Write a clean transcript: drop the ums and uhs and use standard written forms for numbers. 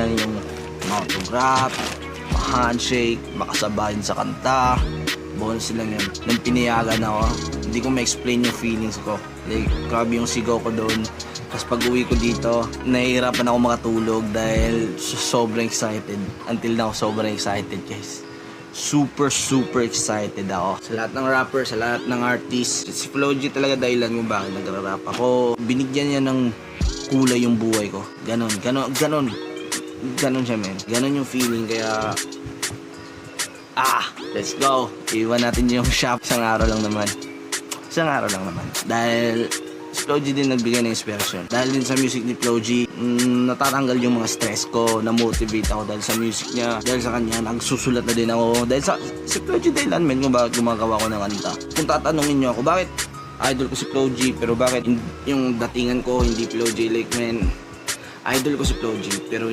lang yung autograph, handshake, makasabahin sa kanta. Bonus lang yun. Nung pinayagan ako, hindi ko ma-explain yung feelings ko. Like, grabe yung sigaw ko doon. Tapos pag uwi ko dito, nahihirapan ako makatulog dahil sobrang excited. Until now, sobrang excited, guys. Super excited ako. Sa lahat ng rapper, sa lahat ng artist. Si Flo G talaga dahilan kung bakit nagra-rap ako. Binigyan niya ng kulay yung buhay ko. Ganon siya, men. Ganon yung feeling, kaya let's go. Iwan natin yung shop. Isang araw lang naman. Dahil si Flo G din nagbigay ng inspiration. Dahil din sa music ni Flo G, natatanggal yung mga stress ko. Na-motivate ako dahil sa music niya. Dahil sa kanya, nagsusulat na din ako. Dahil sa si Flo G dahilan, men, kung bakit gumagawa ko ng kanta. Kung tatanungin niyo ako, bakit idol ko si Flo G, pero bakit yung datingan ko hindi Flo G? Like, men, idol ko si Flo G, pero